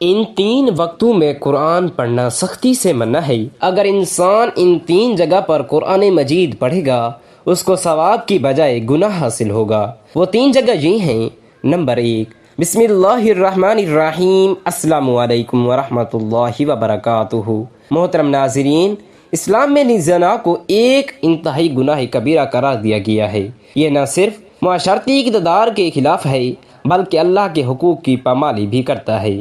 ان 3 وقتوں میں قرآن پڑھنا سختی سے منع ہے۔ اگر انسان ان 3 جگہ پر قرآن مجید پڑھے گا اس کو ثواب کی بجائے گناہ حاصل ہوگا۔ وہ 3 جگہ یہ ہیں۔ نمبر 1، بسم اللہ الرحمن الرحیم۔ السلام علیکم ورحمۃ اللہ وبرکاتہ۔ محترم ناظرین، اسلام میں زنا کو ایک انتہائی گناہ کبیرہ قرار دیا گیا ہے۔ یہ نہ صرف معاشرتی اقتدار کے خلاف ہے بلکہ اللہ کے حقوق کی پامالی بھی کرتا ہے۔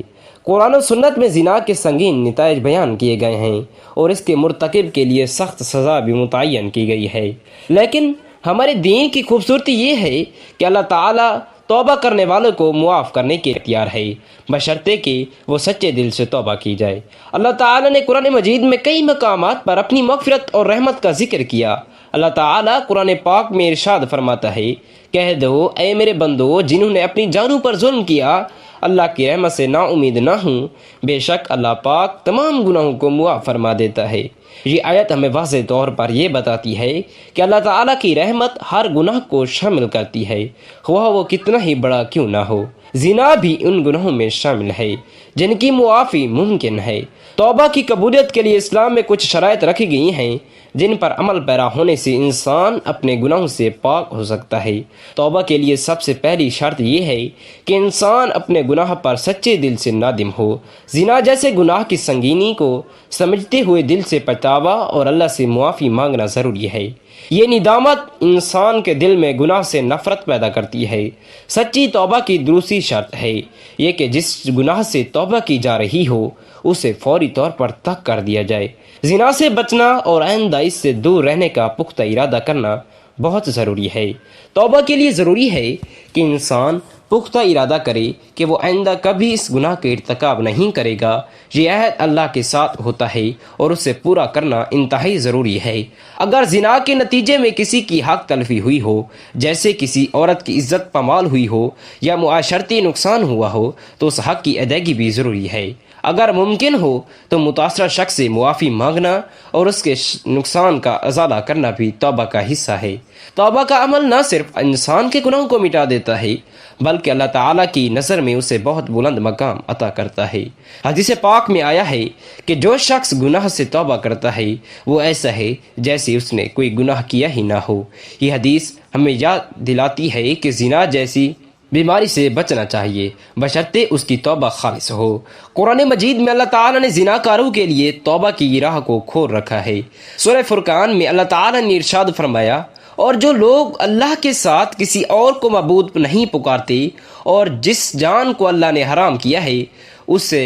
قرآن و سنت میں زنا کے سنگین نتائج بیان کیے گئے ہیں اور اس کے مرتکب کے لیے سخت سزا بھی متعین کی گئی ہے، لیکن ہمارے دین کی خوبصورتی یہ ہے کہ اللہ تعالیٰ توبہ کرنے والوں کو معاف کرنے کے اختیار ہے، بشرطے کہ وہ سچے دل سے توبہ کی جائے۔ اللہ تعالیٰ نے قرآن مجید میں کئی مقامات پر اپنی مغفرت اور رحمت کا ذکر کیا۔ اللہ تعالیٰ قرآن پاک میں ارشاد فرماتا ہے، کہہ دو اے میرے بندو جنہوں نے اپنی جانوں پر ظلم کیا، اللہ کی رحمت سے نا امید نہ ہوں، بے شک اللہ پاک تمام گناہوں کو معاف فرما دیتا ہے۔ یہ آیت ہمیں واضح طور پر یہ بتاتی ہے کہ اللہ تعالیٰ کی رحمت ہر گناہ کو شامل کرتی ہے، خواہ وہ کتنا ہی بڑا کیوں نہ ہو۔ زنا بھی ان گناہوں میں شامل ہے جن کی معافی ممکن ہے۔ توبہ کی قبولیت کے لیے اسلام میں کچھ شرائط رکھی گئی ہیں جن پر عمل پیرا ہونے سے انسان اپنے گناہوں سے پاک ہو سکتا ہے۔ توبہ کے لیے سب سے پہلی شرط یہ ہے کہ انسان اپنے گناہ پر سچے دل سے نادم ہو۔ زنا جیسے گناہ کی سنگینی کو سمجھتے ہوئے دل سے پچھتاوا اور اللہ سے معافی مانگنا ضروری ہے۔ یہ ندامت انسان کے دل میں گناہ سے نفرت پیدا کرتی ہے۔ سچی توبہ کی دوسری شرط ہے یہ کہ جس گناہ سے توبہ کی جا رہی ہو اسے فوری طور پر ترک کر دیا جائے۔ زنا سے بچنا اور آئندہ اس سے دور رہنے کا پختہ ارادہ کرنا بہت ضروری ہے۔ توبہ کے لیے ضروری ہے کہ انسان پختہ ارادہ کرے کہ وہ آئندہ کبھی اس گناہ کا ارتکاب نہیں کرے گا۔ یہ عہد اللہ کے ساتھ ہوتا ہے اور اسے پورا کرنا انتہائی ضروری ہے۔ اگر زنا کے نتیجے میں کسی کی حق تلفی ہوئی ہو، جیسے کسی عورت کی عزت پامال ہوئی ہو یا معاشرتی نقصان ہوا ہو، تو اس حق کی ادائیگی بھی ضروری ہے۔ اگر ممکن ہو تو متاثرہ شخص سے معافی مانگنا اور اس کے نقصان کا ازالہ کرنا بھی توبہ کا حصہ ہے۔ توبہ کا عمل نہ صرف انسان کے گناہوں کو مٹا دیتا ہے بلکہ اللہ تعالیٰ کی نظر میں اسے بہت بلند مقام عطا کرتا ہے۔ حدیث پاک میں آیا ہے کہ جو شخص گناہ سے توبہ کرتا ہے وہ ایسا ہے جیسے اس نے کوئی گناہ کیا ہی نہ ہو۔ یہ حدیث ہمیں یاد دلاتی ہے کہ زنا جیسی بیماری سے بچنا چاہیے بشرطے اس کی توبہ خالص ہو۔ قرآن مجید میں اللہ تعالیٰ نے زناکاروں کے لیے توبہ کی راہ کو کھول رکھا ہے۔ سورہ فرقان میں اللہ تعالیٰ نے ارشاد فرمایا، اور جو لوگ اللہ کے ساتھ کسی اور کو معبود نہیں پکارتے اور جس جان کو اللہ نے حرام کیا ہے اسے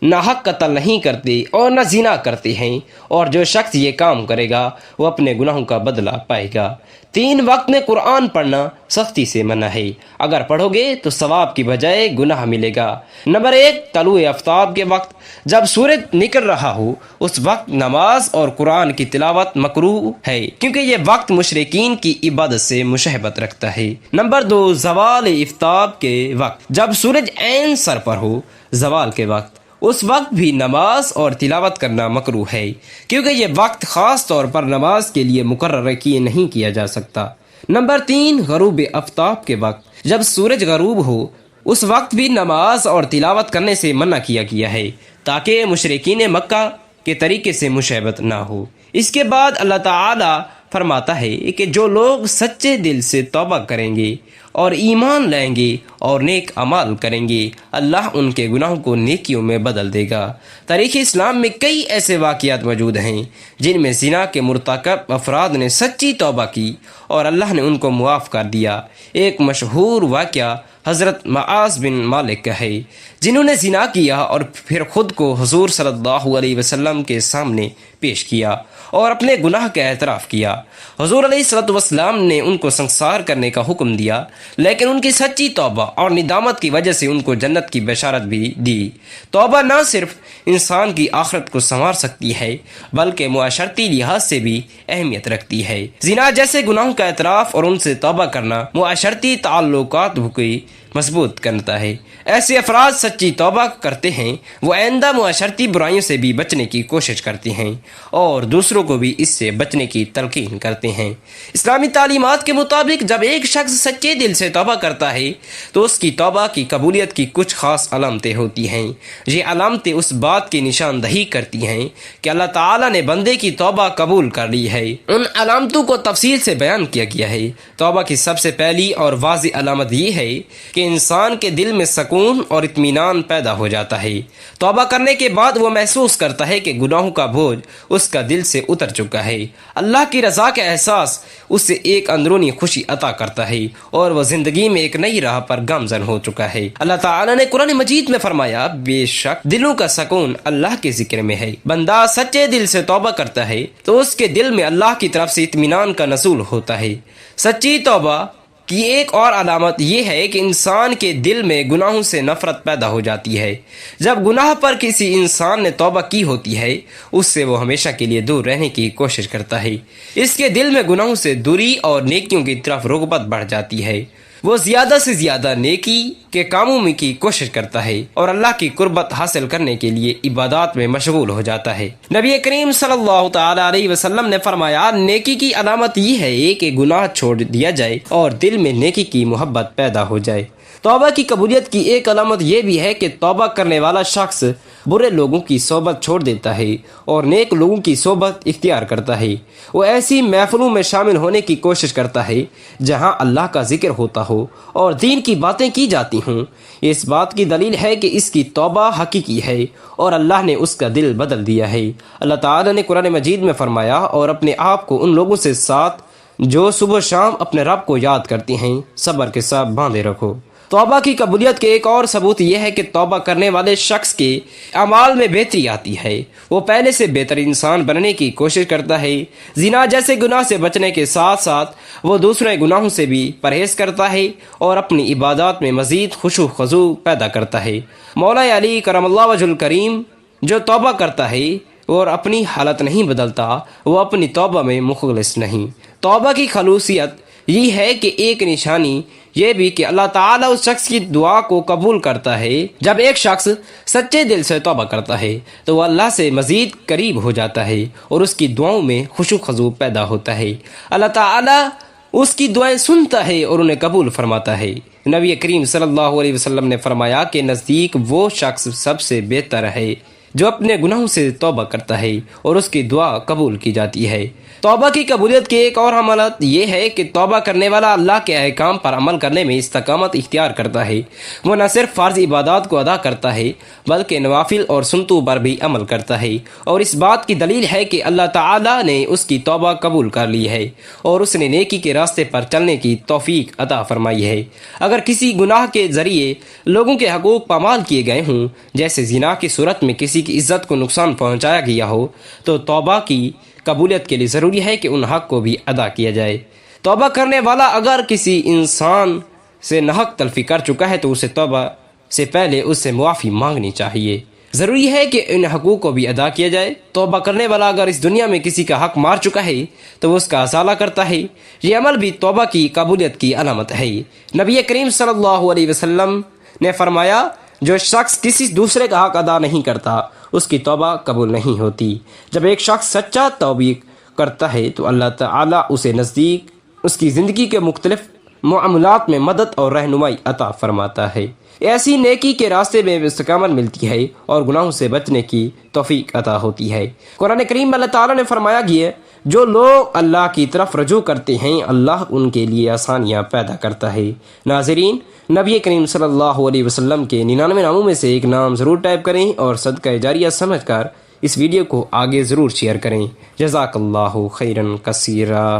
ناحق قتل نہیں کرتے اور نہ زنا کرتے ہیں، اور جو شخص یہ کام کرے گا وہ اپنے گناہوں کا بدلہ پائے گا۔ 3 وقت میں قرآن پڑھنا سختی سے منع ہے۔ اگر پڑھو گے تو ثواب کی بجائے گناہ ملے گا۔ نمبر 1، طلوع آفتاب کے وقت، جب سورج نکل رہا ہو اس وقت نماز اور قرآن کی تلاوت مکروہ ہے کیونکہ یہ وقت مشرکین کی عبادت سے مشابہت رکھتا ہے۔ نمبر 2، زوال آفتاب کے وقت، جب سورج عین سر پر ہو زوال کے وقت، اس وقت بھی نماز اور تلاوت کرنا مکروہ ہے کیونکہ یہ وقت خاص طور پر نماز کے لیے مقرر نہیں کیا جا سکتا۔ نمبر 3، غروب آفتاب کے وقت، جب سورج غروب ہو اس وقت بھی نماز اور تلاوت کرنے سے منع کیا گیا ہے تاکہ مشرکین مکہ کے طریقے سے مشابہت نہ ہو۔ اس کے بعد اللہ تعالی فرماتا ہے کہ جو لوگ سچے دل سے توبہ کریں گے اور ایمان لائیں گے اور نیک اعمال کریں گے اللہ ان کے گناہوں کو نیکیوں میں بدل دے گا۔ تاریخ اسلام میں کئی ایسے واقعات موجود ہیں جن میں زنا کے مرتکب افراد نے سچی توبہ کی اور اللہ نے ان کو معاف کر دیا۔ ایک مشہور واقعہ حضرت معاذ بن مالک کا ہے جنہوں نے زنا کیا اور پھر خود کو حضور صلی اللہ علیہ وسلم کے سامنے پیش کیا اور اپنے گناہ کا اعتراف کیا۔ حضور علیہ السلام نے ان کو سنسار کرنے کا حکم دیا، لیکن ان کی سچی توبہ اور ندامت کی وجہ سے ان کو جنت کی بشارت بھی دی۔ توبہ نہ صرف انسان کی آخرت کو سنوار سکتی ہے بلکہ معاشرتی لحاظ سے بھی اہمیت رکھتی ہے۔ زنا جیسے گناہوں کا اعتراف اور ان سے توبہ کرنا معاشرتی تعلقات کو مضبوط کرتا ہے۔ ایسے افراد سچی توبہ کرتے ہیں، وہ آئندہ معاشرتی برائیوں سے بھی بچنے کی کوشش کرتے ہیں اور دوسروں کو بھی اس سے بچنے کی تلقین کرتے ہیں۔ اسلامی تعلیمات کے مطابق جب ایک شخص سچے دل سے توبہ کرتا ہے تو اس کی توبہ کی قبولیت کی کچھ خاص علامتیں ہوتی ہیں۔ یہ علامتیں اس بات کی نشاندہی کرتی ہیں کہ اللہ تعالیٰ نے بندے کی توبہ قبول کر لی ہے۔ ان علامتوں کو تفصیل سے بیان کیا گیا ہے۔ توبہ کی سب سے پہلی اور واضح علامت یہ ہے کہ انسان کے دل میں سکون اور اطمینان پیدا ہو جاتا ہے۔ توبہ کرنے کے بعد وہ محسوس کرتا ہے کہ گناہوں کا بوجھ اس کا دل سے اتر چکا ہے۔ اللہ کی رضا کا احساس اسے ایک اندرونی خوشی عطا کرتا ہے اور وہ زندگی میں ایک نئی راہ پر گامزن ہو چکا ہے۔ اللہ تعالیٰ نے قرآن مجید میں فرمایا، بے شک دلوں کا سکون اللہ کے ذکر میں ہے۔ بندہ سچے دل سے توبہ کرتا ہے تو اس کے دل میں اللہ کی طرف سے اطمینان کا نزول ہوتا ہے۔ سچی توبہ کی ایک اور علامت یہ ہے کہ انسان کے دل میں گناہوں سے نفرت پیدا ہو جاتی ہے۔ جب گناہ پر کسی انسان نے توبہ کی ہوتی ہے، اس سے وہ ہمیشہ کے لیے دور رہنے کی کوشش کرتا ہے۔ اس کے دل میں گناہوں سے دوری اور نیکیوں کی طرف رغبت بڑھ جاتی ہے۔ وہ زیادہ سے زیادہ نیکی کے کاموں میں کی کوشش کرتا ہے اور اللہ کی قربت حاصل کرنے کے لیے عبادات میں مشغول ہو جاتا ہے۔ نبی کریم صلی اللہ تعالی علیہ وسلم نے فرمایا، نیکی کی علامت یہ ہے کہ گناہ چھوڑ دیا جائے اور دل میں نیکی کی محبت پیدا ہو جائے۔ توبہ کی قبولیت کی ایک علامت یہ بھی ہے کہ توبہ کرنے والا شخص برے لوگوں کی صحبت چھوڑ دیتا ہے اور نیک لوگوں کی صحبت اختیار کرتا ہے۔ وہ ایسی محفلوں میں شامل ہونے کی کوشش کرتا ہے جہاں اللہ کا ذکر ہوتا ہو اور دین کی باتیں کی جاتی ہوں۔ اس بات کی دلیل ہے کہ اس کی توبہ حقیقی ہے اور اللہ نے اس کا دل بدل دیا ہے۔ اللہ تعالی نے قرآن مجید میں فرمایا، اور اپنے آپ کو ان لوگوں سے ساتھ جو صبح شام اپنے رب کو یاد کرتے ہیں صبر کے ساتھ باندھے رکھو۔ توبہ کی قبولیت کے ایک اور ثبوت یہ ہے کہ توبہ کرنے والے شخص کے اعمال میں بہتری آتی ہے۔ وہ پہلے سے بہتر انسان بننے کی کوشش کرتا ہے۔ زنا جیسے گناہ سے بچنے کے ساتھ ساتھ وہ دوسرے گناہوں سے بھی پرہیز کرتا ہے اور اپنی عبادات میں مزید خشوع و خضوع پیدا کرتا ہے۔ مولا علی کرم اللہ وجہ الکریم جو توبہ کرتا ہے اور اپنی حالت نہیں بدلتا، وہ اپنی توبہ میں مخلص نہیں۔ توبہ کی خلوصیت یہ ہے کہ ایک نشانی یہ بھی کہ اللہ تعالیٰ اس شخص کی دعا کو قبول کرتا ہے۔ جب ایک شخص سچے دل سے توبہ کرتا ہے تو وہ اللہ سے مزید قریب ہو جاتا ہے اور اس کی دعاؤں میں خشوع و خضوع پیدا ہوتا ہے۔ اللہ تعالیٰ اس کی دعائیں سنتا ہے اور انہیں قبول فرماتا ہے۔ نبی کریم صلی اللہ علیہ وسلم نے فرمایا کہ نزدیک وہ شخص سب سے بہتر ہے جو اپنے گناہوں سے توبہ کرتا ہے اور اس کی دعا قبول کی جاتی ہے۔ توبہ کی قبولیت کی ایک اور علامت یہ ہے کہ توبہ کرنے والا اللہ کے احکام پر عمل کرنے میں استقامت اختیار کرتا ہے۔ وہ نہ صرف فرض عبادات کو ادا کرتا ہے بلکہ نوافل اور سنتوں پر بھی عمل کرتا ہے، اور اس بات کی دلیل ہے کہ اللہ تعالیٰ نے اس کی توبہ قبول کر لی ہے اور اس نے نیکی کے راستے پر چلنے کی توفیق عطا فرمائی ہے۔ اگر کسی گناہ کے ذریعے لوگوں کے حقوق پامال کیے گئے ہوں، جیسے زنا کی صورت میں کسی کی عزت کو نقصان پہنچایا گیا ہو، تو توبہ کی قبولیت کے لیے ضروری ہے کہ ان حق کو بھی ادا کیا جائے۔ توبہ کرنے والا اگر کسی انسان سے ناحق تلفی کر چکا ہے تو اسے توبہ سے پہلے اس سے معافی مانگنی چاہیے۔ ضروری ہے کہ ان حقوق کو بھی ادا کیا جائے۔ توبہ کرنے والا اگر اس دنیا میں کسی کا حق مار چکا ہے تو وہ اس کا ازالہ کرتا ہے۔ یہ عمل بھی توبہ کی قبولیت کی علامت ہے۔ نبی کریم صلی اللہ علیہ وسلم نے فرمایا، جو شخص کسی دوسرے کا حق ادا نہیں کرتا اس کی توبہ قبول نہیں ہوتی۔ جب ایک شخص سچا توبہ کرتا ہے تو اللہ تعالیٰ اسے نزدیک اس کی زندگی کے مختلف معاملات میں مدد اور رہنمائی عطا فرماتا ہے۔ ایسی نیکی کے راستے میں استقامت ملتی ہے اور گناہوں سے بچنے کی توفیق عطا ہوتی ہے۔ قرآن کریم میں اللہ تعالیٰ نے فرمایا گیا ہے، جو لوگ اللہ کی طرف رجوع کرتے ہیں اللہ ان کے لیے آسانیاں پیدا کرتا ہے۔ ناظرین، نبی کریم صلی اللہ علیہ وسلم کے 99 ناموں میں سے ایک نام ضرور ٹائپ کریں اور صدقہ جاریہ سمجھ کر اس ویڈیو کو آگے ضرور شیئر کریں۔ جزاک اللہ خیرا کثیرا۔